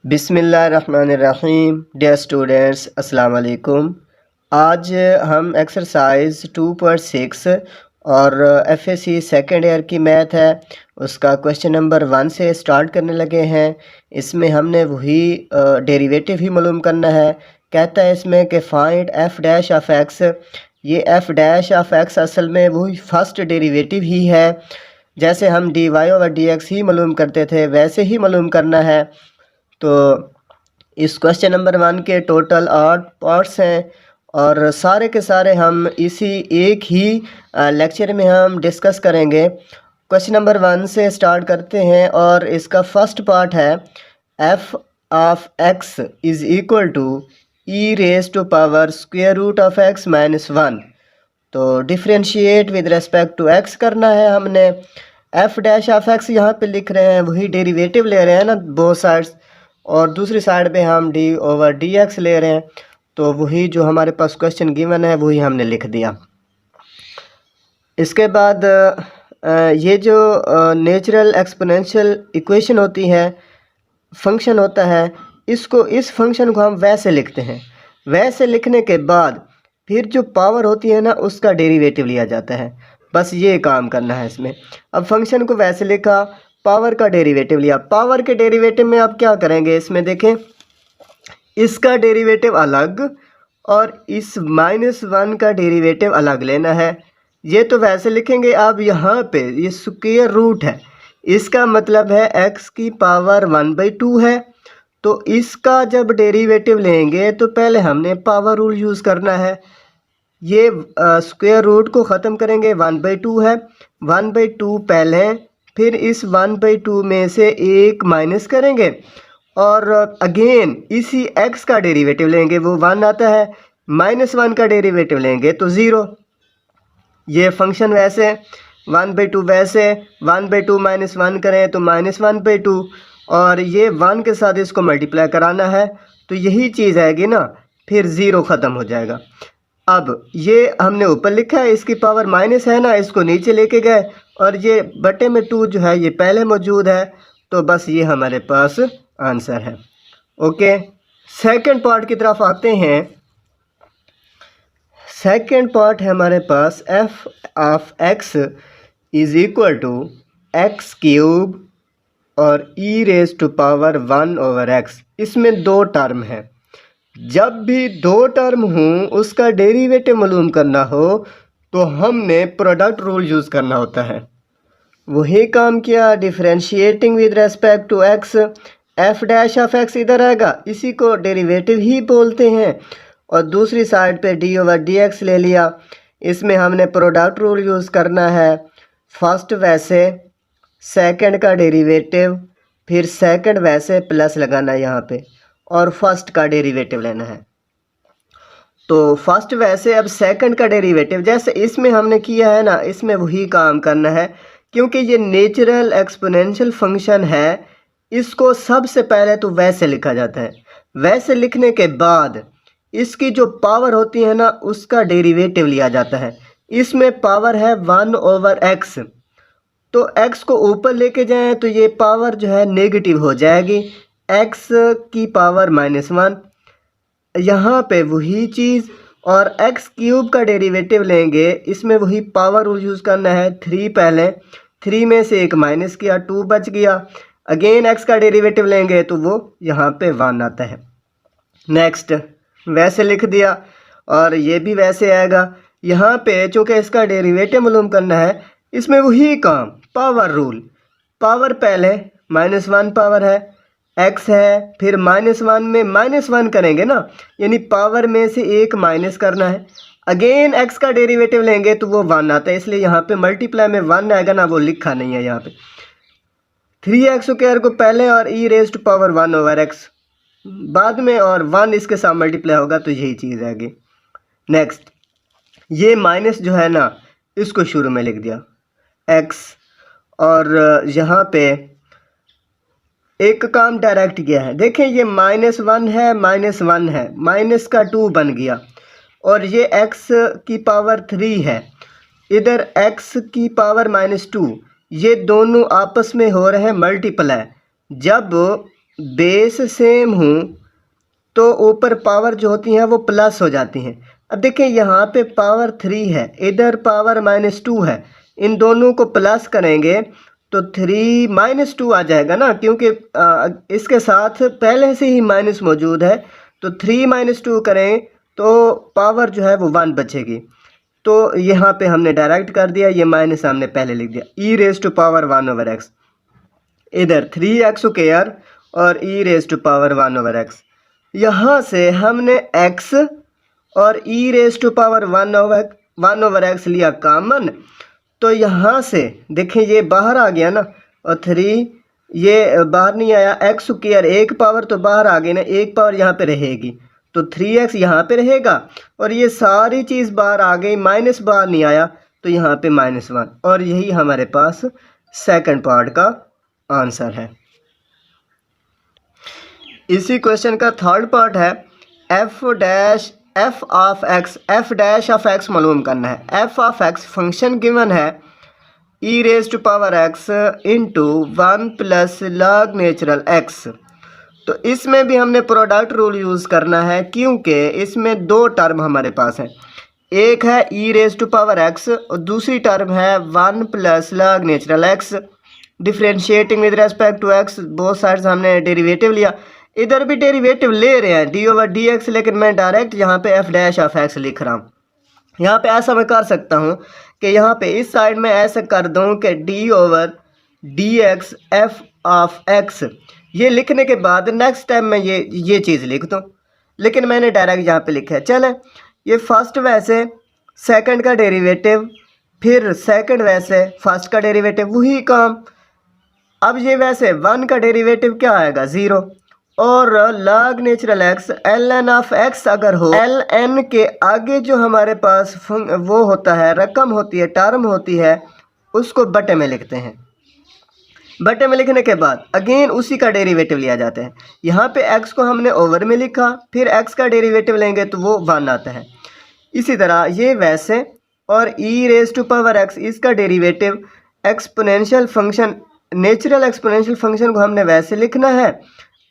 बिस्मिल्लाहिर्रहमानिर्रहीम। Dear students, अस्सलाम वालेकुम। आज हम एक्सरसाइज 2.6 और एफएससी सेकेंड ईयर की मैथ है उसका क्वेश्चन नंबर 1 से स्टार्ट करने लगे हैं। इसमें हमने वही डेरिवेटिव ही मालूम करना है। कहता है इसमें कि find F dash of x. ये एफ डैश ऑफ एक्स असल में वही फर्स्ट डेरिवेटिव ही है। जैसे हम D Y over D X ही मालूम करते थे वैसे ही मालूम करना है। तो इस क्वेश्चन नंबर 1 के टोटल 8 पार्ट्स हैं और सारे के सारे हम इसी एक ही लेक्चर में हम डिस्कस करेंगे। क्वेश्चन नंबर 1 से स्टार्ट करते हैं और इसका फर्स्ट पार्ट है f of x is equal to e raise to power square root of x minus 1। तो differentiate with respect to x करना है हमने। एफ डैश ऑफ एक्स यहाँ पे लिख रहे हैं, वही डेरिवेटिव ले रहे हैं ना बोथ साइड्स, और दूसरी साइड पे हम डी ओवर डी एक्स ले रहे हैं। तो वही जो हमारे पास क्वेश्चन गिवन है वही हमने लिख दिया। इसके बाद ये जो नेचुरल एक्सपोनेंशियल इक्वेशन होती है, फंक्शन होता है, इसको इस फंक्शन को हम वैसे लिखते हैं। वैसे लिखने के बाद फिर जो पावर होती है ना उसका डेरिवेटिव लिया जाता है। बस ये काम करना है इसमें। अब फंक्शन को वैसे लिखा, पावर का डेरिवेटिव लिया। पावर के डेरिवेटिव में आप क्या करेंगे, इसमें देखें इसका डेरिवेटिव अलग और इस -1 का डेरिवेटिव अलग लेना है। ये तो वैसे लिखेंगे। अब यहाँ पे ये स्क्वायर रूट है, इसका मतलब है x की पावर 1/2 है। तो इसका जब डेरिवेटिव लेंगे तो पहले हमने पावर रूल यूज़ करना है। ये स्क्वायर रूट को ख़त्म करेंगे, 1/2 है, 1/2 पहले, फिर इस 1/2 में से 1 माइनस करेंगे और अगेन इसी x का डेरिवेटिव लेंगे, वो 1 आता है, -1 का डेरिवेटिव लेंगे तो 0। ये फंक्शन वैसे 1/2 वैसे 1/2 -1 करें तो -1/2 और ये 1 के साथ इसको मल्टीप्लाई कराना है तो यही चीज़ आएगी ना, फिर 0 ख़त्म हो जाएगा। अब ये हमने ऊपर लिखा है, इसकी पावर माइनस है ना, इसको नीचे लेके गए और ये बटे में 2 जो है ये पहले मौजूद है। तो बस ये हमारे पास आंसर है। ओके, सेकंड पार्ट की तरफ आते हैं। सेकंड पार्ट है हमारे पास F of x is equal to X cube और E raise to power 1 over X. इसमें 2 टर्म है। जब भी 2 टर्म हों उसका डेरिवेटिव मालूम करना हो तो हमने प्रोडक्ट रूल यूज़ करना होता है। वही काम किया, differentiating with respect to x. F dash of x इधर आएगा, इसी को डेरिवेटिव ही बोलते हैं, और दूसरी साइड पे डी ओवर डी एक्स ले लिया। इसमें हमने प्रोडक्ट रूल यूज़ करना है। फर्स्ट वैसे, सेकंड का डेरिवेटिव, फिर सेकंड वैसे प्लस लगाना है यहाँ पे, और फर्स्ट का डेरिवेटिव लेना है। तो फर्स्ट वैसे, अब सेकंड का डेरिवेटिव जैसे इसमें हमने किया है ना, इसमें वही काम करना है। क्योंकि ये नेचुरल एक्सपोनेंशियल फंक्शन है, इसको सबसे पहले तो वैसे लिखा जाता है। वैसे लिखने के बाद इसकी जो पावर होती है ना उसका डेरिवेटिव लिया जाता है। इसमें पावर है 1 ओवर एक्स, तो x को ऊपर लेके जाएं तो ये पावर जो है नेगेटिव हो जाएगी, x की पावर -1। यहाँ पे वही चीज़, और x क्यूब का डेरिवेटिव लेंगे, इसमें वही पावर रूल यूज़ करना है। 3 पहले, 3 में से 1 माइनस किया, 2 बच गया। अगेन x का डेरिवेटिव लेंगे तो वो यहाँ पे 1 आता है। नेक्स्ट वैसे लिख दिया और ये भी वैसे आएगा। यहाँ पे चूँकि इसका डेरिवेटिव मालूम करना है, इसमें वही काम, पावर रूल। पावर पहले -1 पावर है, x है, फिर -1 में -1 करेंगे ना, यानी पावर में से 1 माइनस करना है। अगेन x का डेरिवेटिव लेंगे तो वो 1 आता है, इसलिए यहाँ पे मल्टीप्लाई में 1 आएगा ना, वो लिखा नहीं है यहाँ पे। 3x स्क्वायर को पहले और e raise to power 1 over x बाद में, और 1 इसके साथ मल्टीप्लाई होगा तो यही चीज़ आएगी। नेक्स्ट, ये माइनस जो है ना इसको शुरू में लिख दिया x, और यहाँ पे एक काम डायरेक्ट किया है। देखें ये -1 है, -1 है, माइनस का 2 बन गया, और ये x की पावर 3 है, इधर x की पावर -2, ये दोनों आपस में हो रहे हैं मल्टीप्लाई। जब बेस सेम हूँ तो ऊपर पावर जो होती हैं वो प्लस हो जाती हैं। अब देखिए यहाँ पे पावर 3 है, इधर पावर -2 है, इन दोनों को प्लस करेंगे तो 3 -2 आ जाएगा ना, क्योंकि इसके साथ पहले से ही माइनस मौजूद है, तो 3 -2 करें तो पावर जो है वो 1 बचेगी। तो यहाँ पे हमने डायरेक्ट कर दिया, ये माइनस हमने पहले लिख दिया, e⁻1/x, इधर 3x² और e⁻1/x। यहाँ से हमने x और e⁻1/x लिया कॉमन, तो यहाँ से देखें ये बाहर आ गया ना, और 3 ये बाहर नहीं आया, x², एक पावर तो बाहर आ गई ना, एक पावर यहाँ पे रहेगी, तो 3x यहाँ पे रहेगा, और ये सारी चीज़ बाहर आ गई, माइनस बाहर नहीं आया, तो यहाँ पे -1, और यही हमारे पास सेकंड पार्ट का आंसर है। इसी क्वेश्चन का थर्ड पार्ट है f ऑफ x मालूम करना है। f of x function given है e⁻x into 1 + log natural x। तो इसमें भी हमने प्रोडक्ट रूल यूज़ करना है, क्योंकि इसमें दो टर्म हमारे पास हैं, एक है e⁻x और दूसरी टर्म है 1 + log natural x। Differentiating with respect to x, both sides हमने डेरिवेटिव लिया, इधर भी डेरिवेटिव ले रहे हैं d/dx, लेकिन मैं डायरेक्ट यहाँ पे f' ऑफ x लिख रहा हूँ। यहाँ पे ऐसा मैं कर सकता हूँ कि यहाँ पे इस साइड में ऐसा कर दूँ कि d/dx f ऑफ x, ये लिखने के बाद नेक्स्ट टाइम मैं ये चीज़ लिख दूँ, लेकिन मैंने डायरेक्ट यहाँ पे लिखा है। चलें, ये फर्स्ट वैसे सेकंड का डेरिवेटिव, फिर सेकंड वैसे फर्स्ट का डेरिवेटिव, वही काम। अब ये वैसे 1 का डेरिवेटिव क्या आएगा, 0, और log natural x ln of x अगर हो, ln के आगे जो हमारे पास वो होता है, रकम होती है, टर्म होती है, उसको बटे में लिखते हैं। बटे में लिखने के बाद अगेन उसी का डेरिवेटिव लिया जाता है। यहाँ पे x को हमने ओवर में लिखा, फिर x का डेरिवेटिव लेंगे तो वो 1 आता है। इसी तरह ये वैसे, और e⁻x इसका derivative exponential function, natural exponential function को हमने वैसे लिखना है,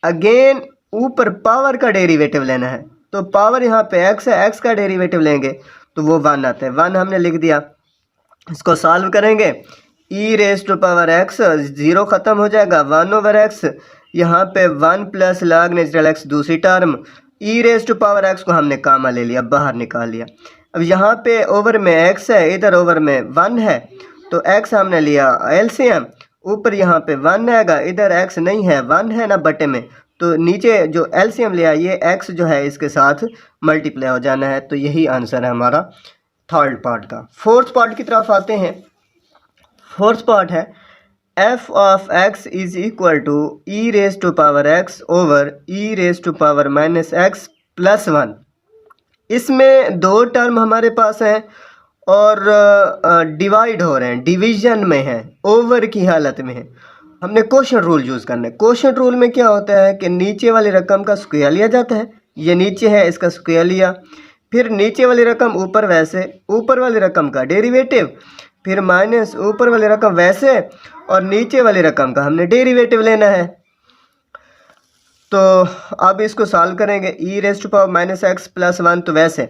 अगेन ऊपर पावर का डेरिवेटिव लेना है, तो पावर यहाँ पे x है, x का डेरिवेटिव लेंगे तो वो 1 आता है, 1 हमने लिख दिया। इसको सॉल्व करेंगे, e⁻x 0 ख़त्म हो जाएगा, 1/x, यहाँ पे 1 + log नेचुरल x दूसरी टर्म, e⁻x को हमने कामा ले लिया, बाहर निकाल लिया। अब यहाँ पे ओवर में x है, इधर ओवर में 1 है, तो x हमने लिया एलसीएम, ऊपर यहाँ पे 1 आएगा, इधर x नहीं है, 1 है ना बटे में, तो नीचे जो एलसीएम लिया, ये x जो है इसके साथ मल्टीप्लाई हो जाना है। तो यही आंसर है हमारा थर्ड पार्ट का। फोर्थ पार्ट की तरफ आते हैं। फोर्थ पार्ट है f of x is equal to e⁻x over e⁻x + 1। इसमें दो टर्म हमारे पास हैं और डिवाइड हो रहे हैं, डिवीजन में है, ओवर की हालत में है। हमने क्वोशंट रूल यूज़ करना है। क्वोशंट रूल में क्या होता है कि नीचे वाली रकम का स्क्वायर लिया जाता है, ये नीचे है इसका स्क्वायर लिया, फिर नीचे वाली रकम ऊपर वैसे, ऊपर वाली रकम का डेरिवेटिव, फिर माइनस ऊपर वाली रकम वैसे, और नीचे वाली रकम का हमने डेरिवेटिव लेना है। तो अब इसको सॉल्व करेंगे, e⁻x + 1, तो वैसे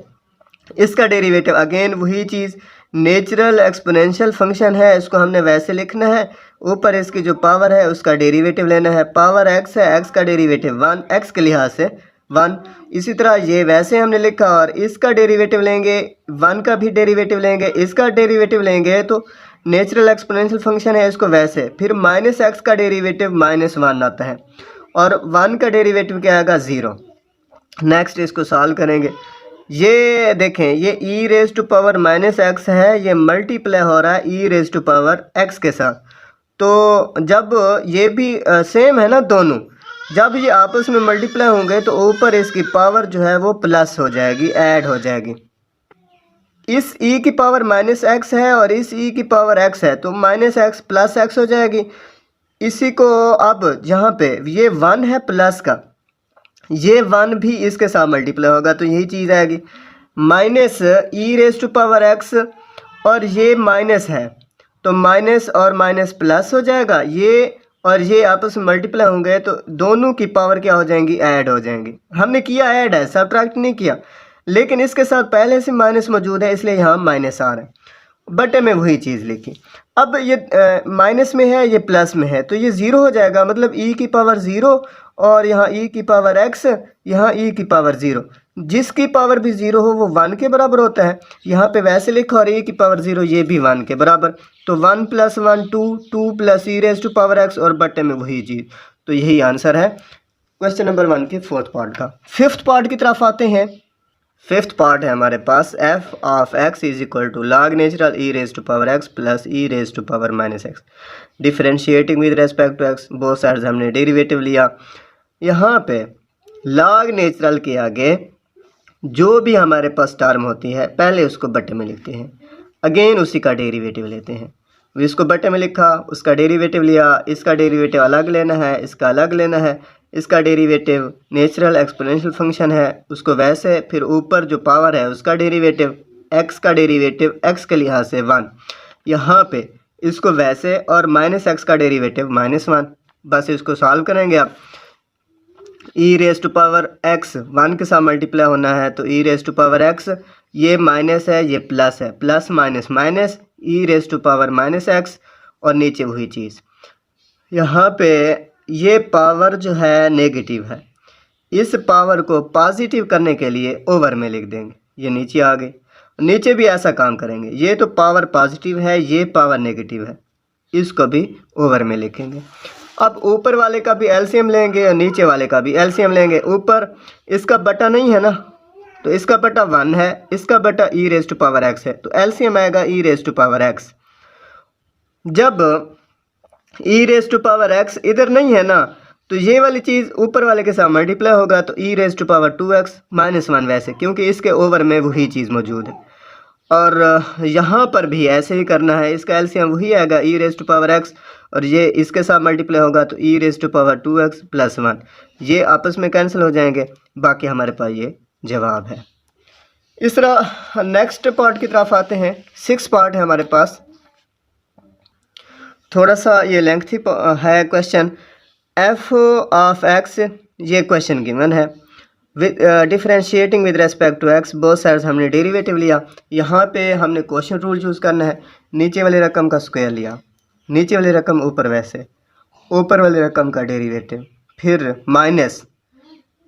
इसका डेरिवेटिव अगेन वही चीज़, नेचुरल एक्सपोनेंशियल फंक्शन है, इसको हमने वैसे लिखना है, ऊपर इसकी जो पावर है उसका डेरिवेटिव लेना है, पावर x है, x का डेरिवेटिव 1, x के लिहाज से 1। इसी तरह ये वैसे हमने लिखा, और इसका डेरिवेटिव लेंगे, 1 का भी डेरिवेटिव लेंगे, इसका डेरिवेटिव लेंगे, तो नेचुरल एक्सपोनेंशियल फंक्शन है, इसको वैसे, फिर -x का डेरिवेटिव -1 आता है, और 1 का डेरिवेटिव क्या आएगा, 0। नेक्स्ट इसको सॉल्व करेंगे, ये देखें, ये e⁻x है, ये मल्टीप्लाई हो रहा है e⁻x के साथ। तो जब ये भी सेम है ना दोनों, जब ये आपस में मल्टीप्लाई होंगे तो ऊपर इसकी पावर जो है वो प्लस हो जाएगी, ऐड हो जाएगी। इस e की पावर -x है और इस e की पावर x है, तो -x + x हो जाएगी। इसी को अब यहाँ पे ये 1 है प्लस का, ये 1 भी इसके साथ मल्टीप्लाई होगा, तो यही चीज़ आएगी, माइनस e⁻x, और ये माइनस है तो माइनस और माइनस प्लस हो जाएगा, ये और ये आपस में मल्टीप्लाई होंगे तो दोनों की पावर क्या हो जाएंगी, ऐड हो जाएंगी। हमने किया ऐड है, सब्ट्रैक्ट नहीं किया, लेकिन इसके साथ पहले से माइनस मौजूद है इसलिए यहाँ माइनस आ रहा है। बटे में वही चीज़ लिखी। अब ये माइनस में है, ये प्लस में है, तो ये ज़ीरो हो जाएगा, मतलब ई की पावर ज़ीरो और यहाँ ई की पावर एक्स, यहाँ ई की पावर ज़ीरो। जिसकी पावर भी ज़ीरो हो वो वन के बराबर होता है। यहाँ पे वैसे लिखा और ई की पावर ज़ीरो ये भी वन के बराबर, तो one plus one two, two plus e raise to power x और बटे में वही चीज़। तो यही आंसर है क्वेश्चन नंबर 1 के फोर्थ पार्ट का। फिफ्थ पार्ट की तरफ आते हैं। फिफ्थ पार्ट है हमारे पास F of X is equal to log natural E raise to power X plus E raise to power minus X differentiating with respect to x. Both sides हमने derivative लिया। यहाँ पे लॉग नेचुरल के आगे जो भी हमारे पास टर्म होती है पहले उसको बटे में लिखते हैं, अगेन उसी का डेरिवेटिव लेते हैं। इसको बटे में लिखा, उसका डेरिवेटिव लिया, इसका डेरिवेटिव अलग लेना है, इसका अलग लेना है, इसका डेरिवेटिव नेचुरल एक्सपोनेंशियल फंक्शन है उसको वैसे, फिर ऊपर जो पावर है उसका डेरिवेटिव, एक्स का डेरिवेटिव एक्स के लिहाज से 1, यहाँ पे इसको वैसे, और माइनस एक्स का डेरिवेटिव -1। बस इसको सॉल्व करेंगे आप। E raise to power x 1 के साथ मल्टीप्लाई होना है, तो e raise to power x, ये माइनस है ये प्लस है, plus minus minus, e raise to power minus x, और नीचे वही चीज़। यहाँ पे ये पावर जो है नेगेटिव है, इस पावर को पॉजिटिव करने के लिए ओवर में लिख देंगे, ये नीचे आ गई। नीचे भी ऐसा काम करेंगे, ये तो पावर पॉजिटिव है, ये पावर नेगेटिव है, इसको भी ओवर में लिखेंगे। अब ऊपर वाले का भी एलसीएम लेंगे और नीचे वाले का भी एलसीएम लेंगे। ऊपर इसका बटा नहीं है ना, तो इसका बटा 1 है, इसका बटा ई रेज टू पावर एक्स है, तो एलसीएम आएगा ई रेज टू पावर एक्स। जब ई रेज टू पावर एक्स इधर नहीं है ना, तो ये वाली चीज़ ऊपर वाले के साथ मल्टीप्लाई होगा, तो e raise to power 2x -1 वैसे, क्योंकि इसके ओवर में वही चीज़ मौजूद है। और यहाँ पर भी ऐसे ही करना है, इसका एलसीएम वही आएगा ई रेज टू पावर एक्स, और ये इसके साथ मल्टीप्लाई होगा तो e raise to power 2x + 1, ये आपस में कैंसिल हो जाएंगे, बाकी हमारे पास ये जवाब है। इस तरह नेक्स्ट पार्ट की तरफ आते हैं। 6 पार्ट है हमारे पास, थोड़ा सा ये लेंथी है क्वेश्चन। एफ ऑफ एक्स, ये क्वेश्चन गिवन है, with differentiating with respect to x, both sides हमने डेरिवेटिव लिया। यहाँ पे हमने क्वेश्चन रूल चूज़ करना है। नीचे वाली रकम का स्क्वायर लिया, नीचे वाली रकम ऊपर वैसे, ऊपर वाली रकम का डेरिवेटिव, फिर माइनस,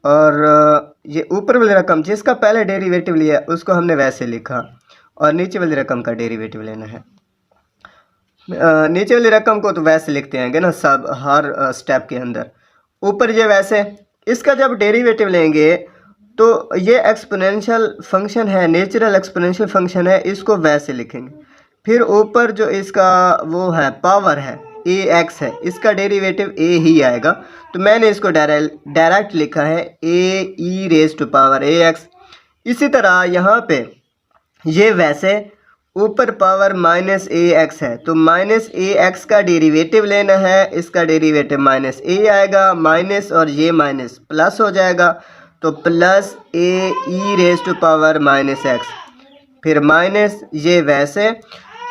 और ये ऊपर वाली रकम जिसका पहले डेरिवेटिव लिया उसको हमने वैसे लिखा, और नीचे वाली रकम का डेरिवेटिव लेना है। नीचे वाली रकम को तो वैसे लिखते हैं ना सब, हर स्टेप के अंदर। ऊपर ये वैसे, इसका जब डेरिवेटिव लेंगे तो ये एक्सपोनेंशियल फंक्शन है, नेचुरल एक्सपोनेंशियल फंक्शन है, इसको वैसे लिखेंगे। फिर ऊपर जो इसका वो है पावर है ए एक्स है, इसका डेरिवेटिव ए ही आएगा, तो मैंने इसको डायरेक्ट लिखा है A E raise to power A X. इसी तरह यहाँ पे ये वैसे, ऊपर पावर माइनस ए एक्स है, तो माइनस ए एक्स का डेरिवेटिव लेना है, इसका डेरिवेटिव माइनस ए आएगा, माइनस और ये माइनस प्लस हो जाएगा, तो plus a E raise to power minus x, फिर माइनस ये वैसे,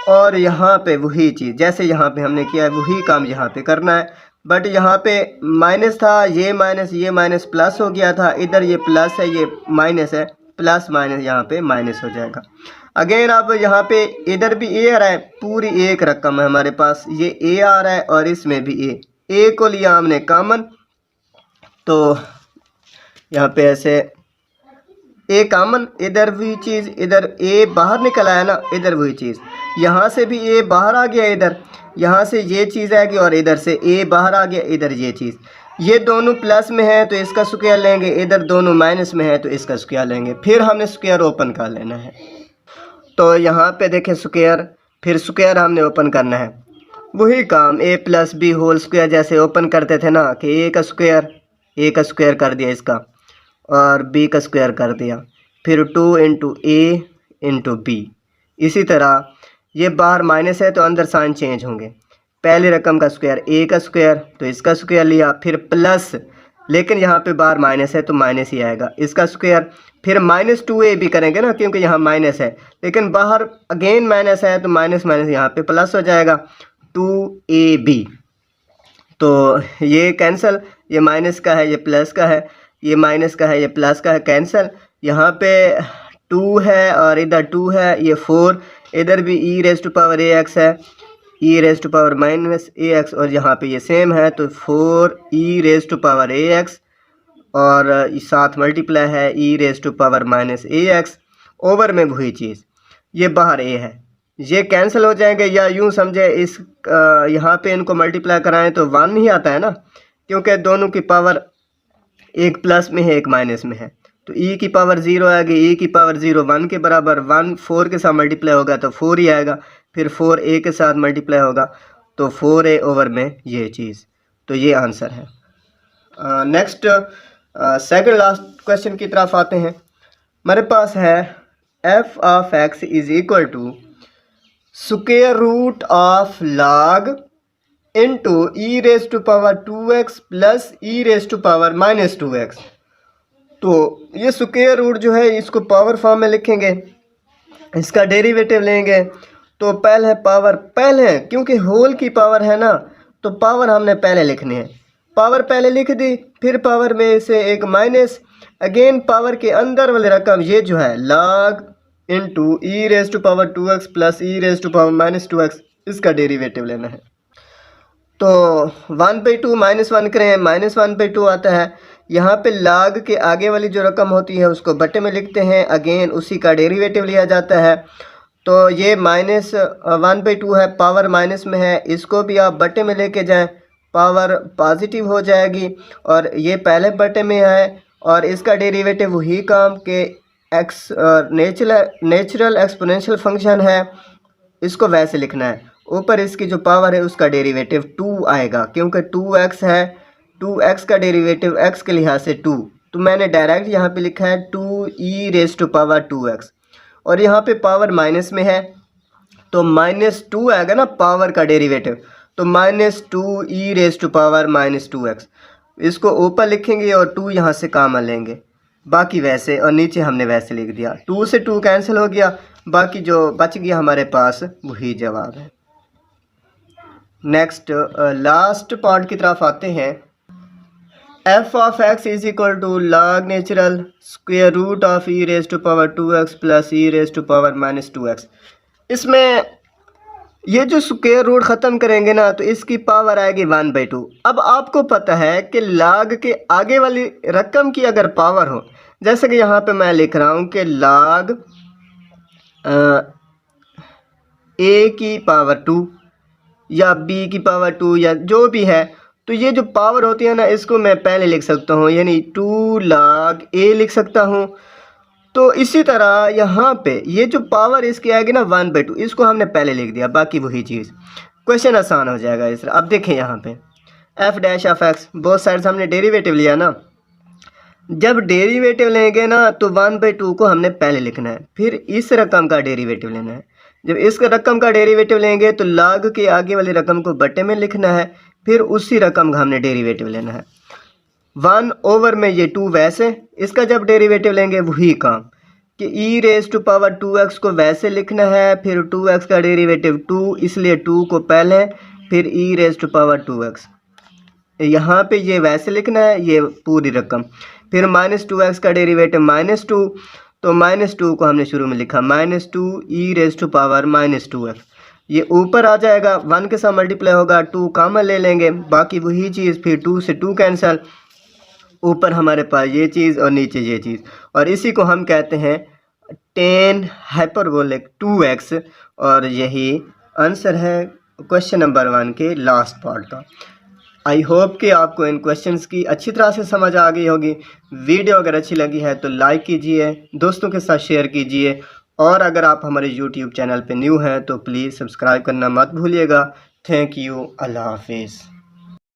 और यहाँ पे वही चीज़ जैसे यहाँ पे हमने किया है वही काम यहाँ पे करना है। बट यहाँ पे माइनस था, ये माइनस प्लस हो गया था, इधर ये प्लस है ये माइनस है, प्लस माइनस यहाँ पे माइनस हो जाएगा। अगेन अब यहाँ पे इधर भी ए आ रहा है, पूरी एक रकम है हमारे पास, ये ए आ रहा है और इसमें भी ए को लिया हमने कॉमन, तो यहाँ पे ऐसे ए कॉमन, इधर भी चीज़, इधर ए बाहर निकल आया ना, इधर वही चीज़, यहाँ से भी ए बाहर आ गया, इधर यहाँ से ये चीज़ आएगी और इधर से ए बाहर आ गया, इधर ये चीज़। ये दोनों प्लस में है तो इसका स्क्वायर लेंगे, इधर दोनों माइनस में है तो इसका स्क्वायर लेंगे, फिर हमने स्क्वायर ओपन कर लेना है। तो यहाँ पे देखें स्क्वायर, फिर स्क्वायर हमने ओपन करना है, वही काम ए प्लस बी होल स्क्वायर जैसे ओपन करते थे ना, कि ए का स्क्वायर कर दिया इसका, और बी का स्क्वायर कर दिया, फिर 2 इंटू ए इंटू बी। इसी तरह ये बाहर माइनस है तो अंदर साइन चेंज होंगे, पहली रकम का स्क्वायर ए का स्क्वायर, तो इसका स्क्वायर लिया, फिर प्लस, लेकिन यहाँ पे बाहर माइनस है तो माइनस ही आएगा, इसका स्क्वायर, फिर -2a भी करेंगे ना क्योंकि यहाँ माइनस है, लेकिन बाहर अगेन माइनस है तो माइनस यहाँ पे प्लस हो जाएगा 2ab। तो ये कैंसिल, ये माइनस का है, ये प्लस का है, ये माइनस का है, ये प्लस का है, कैंसिल। यहाँ पे 2 है और इधर 2 है, ये 4, इधर भी E raise to power A X है, E raise to power minus A X, और यहाँ पे ये सेम है तो 4 E raise to power A X और साथ मल्टीप्लाई है E raise to power minus A X. Over में वही चीज़, ये बाहर ए है, ये कैंसिल हो जाएंगे, या यूँ समझे इस यहाँ पे इनको मल्टीप्लाई कराएं तो 1 ही आता है ना, क्योंकि दोनों की पावर एक प्लस में है एक माइनस में है। तो e की पावर 0 आएगी, e की पावर 0 1 के बराबर, 1 4 के साथ मल्टीप्लाई होगा तो 4 ही आएगा, फिर 4 a के साथ मल्टीप्लाई होगा तो 4a ओवर में ये चीज़। तो ये आंसर है। नेक्स्ट सेकंड लास्ट क्वेश्चन की तरफ आते हैं। हमारे पास है f of x is equal to square root of log into e raise to power 2x plus e raise to power minus 2x। तो ये स्क्वायर रूट जो है इसको पावर फॉर्म में लिखेंगे, इसका डेरिवेटिव लेंगे। तो पहले पावर, पहले क्योंकि होल की पावर है ना तो पावर हमने पहले लिखनी है, पावर पहले लिख दी, फिर पावर में से एक माइनस, अगेन पावर के अंदर वाली रकम ये जो है log into e raise to power 2x plus e raise to power minus 2x, इसका डेरिवेटिव लेना है। तो 1/2 -1 करें, -1/2 आता है। यहाँ पे log के आगे वाली जो रकम होती है उसको बटे में लिखते हैं, अगेन उसी का डेरिवेटिव लिया जाता है। तो ये -1/2 है, पावर माइनस में है, इसको भी आप बटे में लेके जाएं, पावर पॉजिटिव हो जाएगी, और ये पहले बटे में है और इसका डेरिवेटिव वही काम के एक्स नेचुरल एक्सपोनेंशियल फंक्शन है, इसको वैसे लिखना है। ऊपर इसकी जो पावर है उसका डेरिवेटिव 2 आएगा, क्योंकि 2x है, 2x का डेरिवेटिव x के लिहाज से 2, तो मैंने डायरेक्ट यहाँ पे लिखा है 2e rays to power 2x, और यहाँ पे पावर माइनस में है तो -2 आएगा ना पावर का डेरिवेटिव, तो -2e rays to power -2x, इसको ऊपर लिखेंगे और 2 यहाँ से कॉमन लेंगे, बाकी वैसे, और नीचे हमने वैसे लिख दिया। 2 से 2 कैंसिल हो गया, बाकी जो बच गया हमारे पास वही जवाब है। नेक्स्ट लास्ट पार्ट की तरफ आते हैं। f of x is equal to log natural square root of e raise to power 2x plus e raise to power minus 2x। इसमें ये जो स्क्वायर रूट ख़त्म करेंगे ना तो इसकी पावर आएगी 1/2। अब आपको पता है कि log के आगे वाली रकम की अगर पावर हो, जैसे कि यहाँ पे मैं लिख रहा हूँ कि log a की पावर 2 या b की पावर 2 या जो भी है, तो ये जो पावर होती है ना इसको मैं पहले लिख सकता हूँ, यानी 2 log a लिख सकता हूँ। तो इसी तरह यहाँ पे ये जो पावर इसकी आएगी ना 1/2, इसको हमने पहले लिख दिया, बाकी वही चीज़, क्वेश्चन आसान हो जाएगा इस तरह। अब देखें यहाँ पे f dash of x, both sides हमने डेरिवेटिव लिया ना, जब डेरिवेटिव लेंगे ना तो 1/2 को हमने पहले लिखना है, फिर इस रकम का डेरिवेटिव लेना है। जब इस रकम का डेरिवेटिव लेंगे तो log के आगे वाली रकम को बटे में लिखना है, फिर उसी रकम का हमने डेरिवेटिव लेना है। 1 ओवर में ये 2 वैसे, इसका जब डेरिवेटिव लेंगे वही काम कि ई रेज़ टू पावर 2x को वैसे लिखना है, फिर 2x का डेरिवेटिव 2, इसलिए 2 को पहले, फिर ई रेज़ टू पावर 2x, यहाँ पे ये वैसे लिखना है, ये पूरी रकम, फिर -2x का डेरिवेटिव -2, तो -2 को हमने शुरू में लिखा -2 ई रेज़ टू पावर -2f, ये ऊपर आ जाएगा, 1 के साथ मल्टीप्लाई होगा, 2 कॉमन ले लेंगे, बाकी वही चीज़, फिर 2 से 2 कैंसिल, ऊपर हमारे पास ये चीज़ और नीचे ये चीज़, और इसी को हम कहते हैं tan हाइपरबोलिक 2x, और यही आंसर है क्वेश्चन नंबर 1 के लास्ट पार्ट का। आई होप कि आपको इन क्वेश्चंस की अच्छी तरह से समझ आ गई होगी। वीडियो अगर अच्छी लगी है तो लाइक कीजिए, दोस्तों के साथ शेयर कीजिए, और अगर आप हमारे यूट्यूब चैनल पे न्यू हैं तो प्लीज़ सब्सक्राइब करना मत भूलिएगा। थैंक यू, अल्लाह हाफिज़।